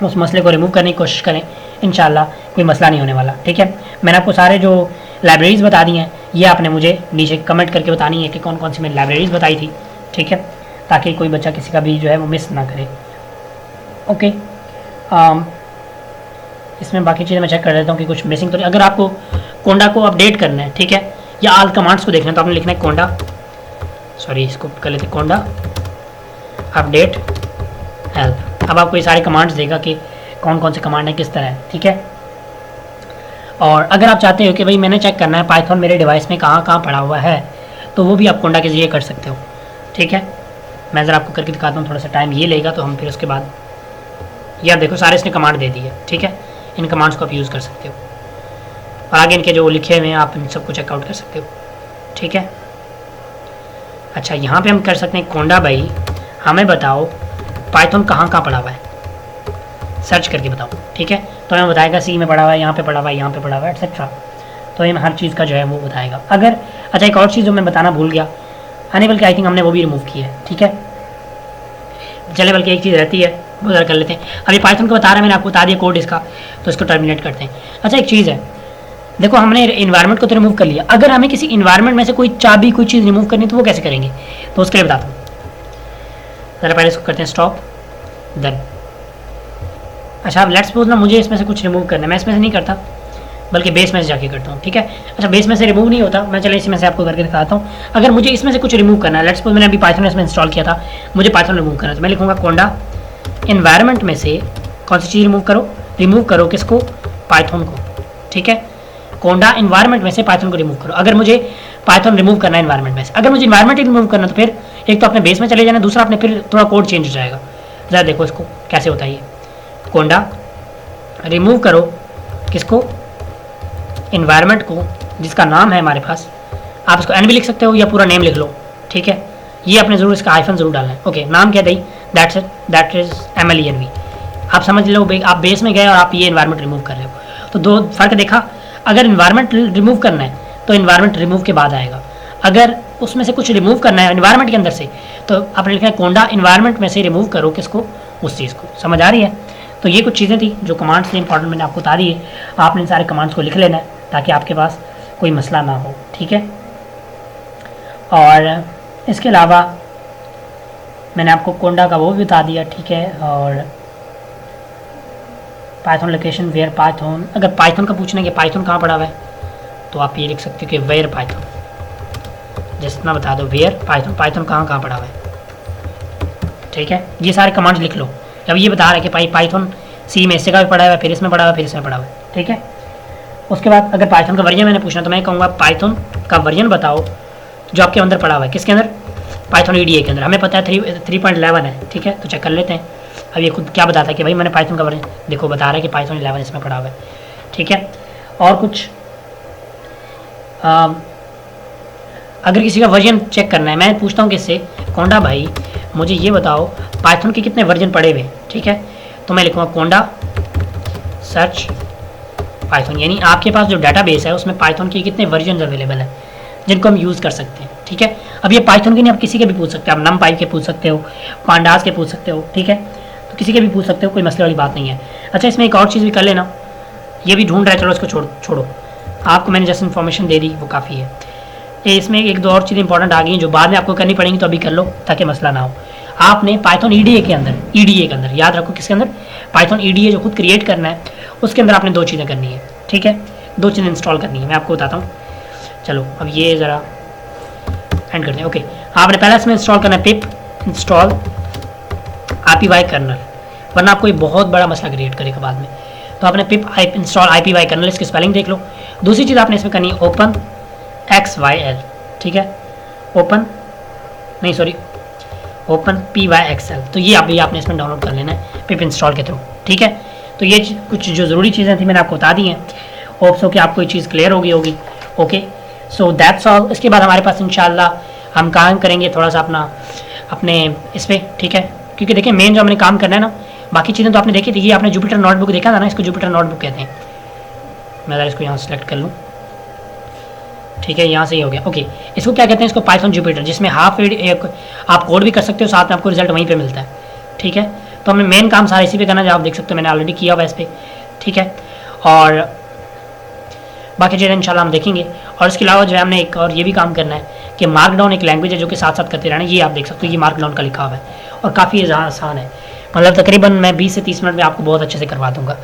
उस मसले को रिमूव करने की कोशिश करें, इंशाल्लाह कोई मसला नहीं होने वाला, ठीक है। मैंने आपको सारे जो लाइब्रेरीज़ बता दी हैं, ये आपने मुझे नीचे कमेंट करके बतानी है कि कौन कौन सी मैंने लाइब्रेरीज़ बताई थी, ठीक है, ताकि कोई बच्चा किसी का भी जो है वो मिस ना करे, ओके। इसमें बाकी चीज़ें मैं चेक कर लेता हूँ कि कुछ मिसिंग तो नहीं। अगर आपको कोंडा को अपडेट करना है, ठीक है, या आल कमांड्स को देखना है, तो आपने लिखना है कोंडा, सॉरी इसको कर लेते हैं, कोंडा अपडेट हेल्प। अब आपको ये सारे कमांड्स देगा कि कौन कौन से कमांड है, किस तरह है, ठीक है। और अगर आप चाहते हो कि भाई मैंने चेक करना है पाइथन मेरे डिवाइस में कहाँ कहाँ पड़ा हुआ है, तो वो भी आप कोंडा के ज़रिए कर सकते हो, ठीक है। मैं ज़रा आपको करके दिखाता हूँ, थोड़ा सा टाइम ये लेगा, तो हम फिर उसके बाद, यार देखो सारे इसने कमांड दे दी है, ठीक है। इन कमांड्स को आप यूज़ कर सकते हो, और आगे इनके जो लिखे हुए हैं आप इन सबको चेकआउट कर सकते हो, ठीक है। अच्छा, यहाँ पे हम कर सकते हैं कोंडा भाई हमें बताओ पाइथन कहाँ कहाँ पड़ा हुआ है, सर्च करके बताओ, ठीक है। तो हमें बताएगा सी में पड़ा हुआ है, यहाँ पे पड़ा हुआ है, यहाँ पे पड़ा हुआ है, एक्सेट्रा। तो हमें हर चीज़ का जो है वो बताएगा। अगर अच्छा, एक और चीज़ जो मैं बताना भूल गया, आने बल्कि आई थिंक हमने वो भी रिमूव की है, ठीक है। चले बल्कि एक चीज़ रहती है, वो ज़रा कर लेते हैं। अभी पाइथन को बता रहा है, मैंने आपको बता दिया कोड इसका, तो इसको टर्मिनेट करते हैं। अच्छा, एक चीज़ है, देखो हमने इन्वायरमेंट को तो रिमूव कर लिया, अगर हमें किसी इन्वायरमेंट में से कोई चाबी कोई चीज़ रिमूव करनी है तो वो कैसे करेंगे, तो उसके लिए बताता हूँ। ज़रा पहले इसको करते हैं स्टॉप, देन अच्छा, अब लेट्स सपोज ना मुझे इसमें से कुछ रिमूव करना है, मैं इसमें से नहीं करता बल्कि बेस में से जाके करता हूँ, ठीक है। अच्छा, बेस में से रिमूव नहीं होता, मैं चले इसमें से आपको करके दिखाता हूँ। अगर मुझे इसमें से कुछ रिमूव करना है, लेट्स सपोज मैंने अभी पाइथन इसमें इंस्टॉल किया था, मुझे पाइथन रिमूव करना है, तो मैं लिखूँगा कोंडा इन्वायरमेंट में से कौन सी चीज़ रिमूव करो किसको, पाइथन को, ठीक है। कोंडा इन्वायरमेंट में से पाइथन को रिमूव करो। अगर मुझे पाइथन रिमूव करना है इन्वायरमेंट में से, अगर मुझे इन्वायरमेंट ही रिमूव करना, तो फिर एक तो अपने बेस में चले जाना, दूसरा अपने फिर थोड़ा कोड चेंज हो जाएगा। ज़रा देखो इसको कैसे होता है, ये कोंडा रिमूव करो किसको, इन्वायरमेंट को, जिसका नाम है हमारे पास, आप इसको एन भी लिख सकते हो या पूरा नेम लिख लो, ठीक है। ये आपने ज़रूर इसका हाइफन ज़रूर डालना है, ओके। नाम क्या दई, दैट इज MLENV। आप समझ लो, आप बेस में गए और आप ये इन्वायरमेंट रिमूव कर रहे हो, तो दो फ़र्क देखा। अगर इन्वायरमेंट रिमूव करना है तो इन्वायरमेंट रिमूव के बाद आएगा, अगर उसमें से कुछ रिमूव करना है इन्वायरमेंट के अंदर से, तो आपने लिखा है कोंडा इन्वायरमेंट में से रिमूव करो किसको, उस चीज़ को। समझ आ रही है? तो ये कुछ चीज़ें थी जो कमांड्स थे इंपॉर्टेंट, मैंने आपको बता दी है। आपने इन सारे कमांड्स को लिख लेना है ताकि आपके पास कोई मसला ना हो, ठीक है। और इसके अलावा मैंने आपको कोंडा का वो भी बता दिया, ठीक है। और पाइथन लोकेशन वेयर पाइथन, अगर पाइथन का पूछना है कि पाइथन कहाँ पड़ा हुआ है, तो आप ये लिख सकते हो कि वेयर पाइथन, जितना बता दो वेयर पाइथन, पाइथन कहाँ कहाँ पड़ा हुआ है, ठीक है। ये सारे कमांड्स लिख लो। अब ये बता रहा है कि पाइथन सी में इससे का भी पड़ा हुआ है, फिर इसमें पड़ा हुआ है, फिर इसमें पड़ा हुआ है, ठीक है। उसके बाद अगर पाइथन का वर्जन मैंने पूछना, तो मैं कहूँगा पाइथन का वर्जन बताओ जो आपके अंदर पड़ा हुआ है, किसके अंदर, पाइथन EDA के अंदर। हमें पता है 3.11 है, ठीक है, तो चेक कर लेते हैं। अब ये खुद क्या बताता है कि भाई मैंने पाइथन का वर्जन, देखो बता रहा है कि पाइथन 11 इसमें पड़ा हुआ है, ठीक है। और कुछ अगर किसी का वर्जन चेक करना है, मैं पूछता हूँ किससे, कोंडा भाई मुझे ये बताओ पाइथन के कितने वर्जन पड़े हुए, ठीक है। तो मैं लिखूँगा कोंडा सर्च पाइथन, यानी आपके पास जो डाटाबेस है उसमें पाइथन के कितने वर्जन अवेलेबल है जिनको हम यूज़ कर सकते हैं, ठीक है। अब ये पाइथन के नहीं, आप किसी के भी पूछ सकते हो, आप NumPy के पूछ सकते हो, पांडास के पूछ सकते हो, ठीक है। तो किसी के भी पूछ सकते हो, कोई मसले वाली बात नहीं है। अच्छा, इसमें एक और चीज़ भी कर लेना, ये भी ढूंढ रहा है, चलो इसको छोड़ो, आपको मैंने जैसे इन्फॉर्मेशन दे दी वो काफ़ी है। इसमें एक दो और चीज़ें इंपॉर्टेंट आ गई हैं जो बाद में आपको करनी पड़ेंगी, तो अभी कर लो ताकि मसला ना हो। आपने पाइथन EDA के अंदर याद रखो, किसके अंदर, पाइथन EDA जो खुद क्रिएट करना है उसके अंदर आपने दो चीज़ें करनी है, ठीक है, दो चीज़ें इंस्टॉल करनी है, मैं आपको बताता हूँ। चलो अब ये ज़रा एंड करते हैं। ओके, आपने पहले इसमें इंस्टॉल करना है पिप इंस्टॉल IPY कर्नल, वरना आपको ये बहुत बड़ा मसला क्रिएट करेगा बाद में। तो आपने पिप इंस्टॉल IPY कर्नल, इसकी स्पेलिंग देख लो। दूसरी चीज़ आपने इसमें करनी है ओपन XYL, ठीक है, ओपन PYXL। तो ये आपने इसमें डाउनलोड कर लेना है पिप इंस्टॉल के थ्रू, ठीक है। तो ये कुछ जो ज़रूरी चीज़ें थी मैंने आपको बता दी हैं, होप्स हो कि आपको ये चीज़ क्लियर होगी। Okay, so that's all. इसके बाद हमारे पास इंशाल्लाह हम काम करेंगे थोड़ा सा अपने इस पर, ठीक है, क्योंकि देखिए मेन जो हमने काम करना है ना, बाकी चीज़ें तो आपने देखी थी। ये आपने जुपिटर नोटबुक देखा था ना, इसको जुपिटर नोटबुक कहते हैं। मैं ज़रा इसको यहाँ सेलेक्ट कर लूँ, ठीक है, यहाँ से ही हो गया। ओके, इसको क्या कहते हैं, इसको पाइथन जुपिटर, जिसमें आप कोड भी कर सकते हो, साथ में आपको रिजल्ट वहीं पे मिलता है, ठीक है। तो हमें मेन काम सारा इसी पे करना है, जो आप देख सकते हो मैंने ऑलरेडी किया हुआ है इस पर, ठीक है। और बाकी चीज़ें इंशाल्लाह हम देखेंगे। और इसके अलावा जो है हमने एक और ये भी काम करना है कि मार्कडाउन एक लैंग्वेज है जो कि साथ साथ करते रहना है। ये आप देख सकते हो, ये मार्कडाउन का लिखा हुआ है और काफ़ी आसान है, मतलब तकरीबन मैं 20 से 30 मिनट में आपको बहुत अच्छे से करवा दूँगा।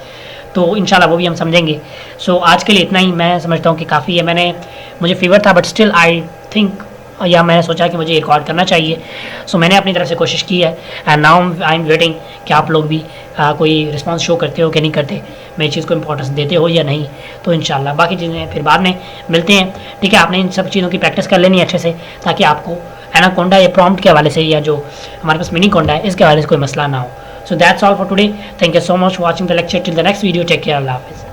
तो इंशाल्लाह वो भी हम समझेंगे। सो आज के लिए इतना ही, मैं समझता हूँ कि काफ़ी है। मुझे फीवर था बट स्टिल आई थिंक, या मैंने सोचा कि मुझे रिकॉर्ड करना चाहिए। सो मैंने अपनी तरफ से कोशिश की है and now I am waiting कि आप लोग भी कोई रिस्पांस शो करते हो कि नहीं करते, मेरी चीज़ को इंपॉर्टेंस देते हो या नहीं। तो इंशाल्लाह बाकी चीज़ें फिर बाद में मिलते हैं, ठीक है। आपने इन सब चीज़ों की प्रैक्टिस कर लेनी है अच्छे से, ताकि आपको एनाकोंडा या प्रॉम्प्ट के हवाले से, या जो हमारे पास मिनी कोंडा है इसके हवाले से कोई मसला ना हो। So that's all for today. Thank you so much for watching the lecture. Till the next video, take care. Allah Hafiz.